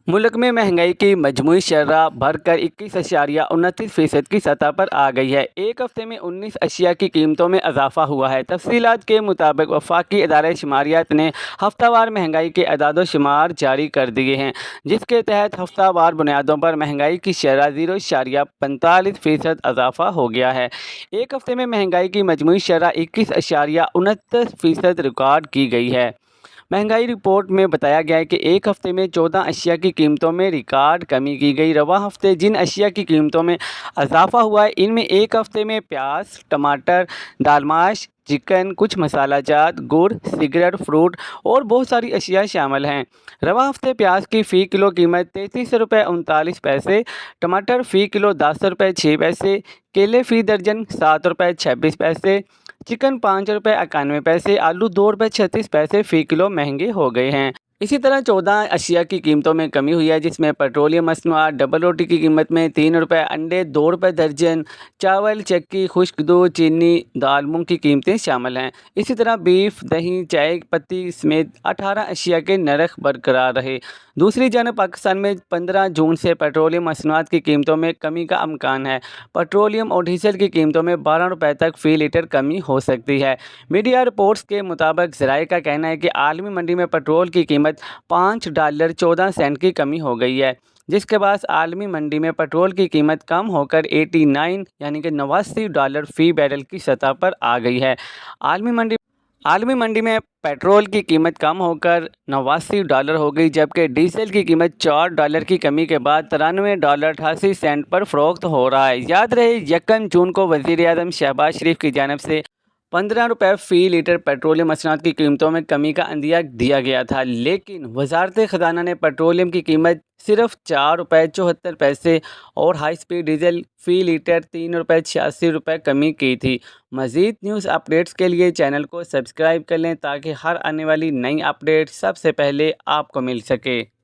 मुल्क में महंगाई की मजमूई शरह बढ़कर 21.29% की सतह पर आ गई है। एक हफ्ते में 19 अशिया की कीमतों में इजाफा हुआ है। तफसीलात के मुताबिक वफाकी इदारे शुमारियात ने हफ्तावार महंगाई के अदाद शुमार जारी कर दिए हैं, जिसके तहत हफ्तावार बुनियादों पर महंगाई की शरह 0.45% इजाफा हो गया है। एक हफ्ते में महंगाई की मजमूई शरह 21.69% रिकॉर्ड की गई है। महंगाई रिपोर्ट में बताया गया है कि एक हफ्ते में 14 अशिया की कीमतों में रिकॉर्ड कमी की गई। रवा हफ्ते जिन अशिया की कीमतों में इजाफा हुआ है, इनमें एक हफ्ते में प्याज, टमाटर, दाल माश, चिकन, कुछ मसाला जात, गुड़, सिगरेट, फ्रूट और बहुत सारी अशिया शामिल हैं। रवा हफ्ते प्याज की फ़ी किलो कीमत 33.39 रुपये, टमाटर फ़ी किलो 10.06 रुपये, केले फ़ी दर्जन 7.26 रुपये, चिकन 5.91 रुपये, आलू 2.36 रुपये फ़ी किलो महंगे हो गए हैं। इसी तरह 14 अशिया की कीमतों में कमी हुई है, जिसमें पेट्रोलियम मसनूआत, डबल रोटी की कीमत में 3 रुपये, अंडे 2 रुपये दर्जन, चावल, चक्की, खुश्क दूध, चीनी, दाल, मूंग की कीमतें शामिल हैं। इसी तरह बीफ, दही, चाय पत्ती समेत 18 अशिया के नरख बरकरार रहे। दूसरी जानब पाकिस्तान में 15 जून से पेट्रोलियम मसनूआत की कीमतों में कमी का इम्कान है। पेट्रोलियम और डीजल की कीमतों में 12 रुपये तक फ़ी लीटर कमी हो सकती है। मीडिया रिपोर्ट्स के मुताबिक ज़राए का कहना है कि आलमी मंडी में पेट्रोल की कीमत $5.14 की कमी हो गई है, जिसके बाद आलमी मंडी में पेट्रोल की कीमत कम होकर 89 यानी कि $89 फ़ी बैरल की सतह पर आ गई है। आलमी मंडी में पेट्रोल की कीमत कम होकर $89 हो गई, जबकि डीजल की कीमत $4 की कमी के बाद $93.88 पर फ़रोख्त हो रहा है। याद रहे 1 जून को वज़ीर-ए-आज़म शहबाज शरीफ की जानिब से 15 रुपये फ़ी लीटर पेट्रोलियम मसनूआत की कीमतों में कमी का इंदिया दिया गया था, लेकिन वज़ारत ख़ज़ाना ने पेट्रोलियम की कीमत सिर्फ $4.74 और हाई स्पीड डीजल फ़ी लीटर $3.86 कमी की थी। मज़ीद न्यूज़ अपडेट्स के लिए चैनल को सब्सक्राइब कर लें ताकि हर आने वाली नई अपडेट सबसे पहले आपको मिल सके।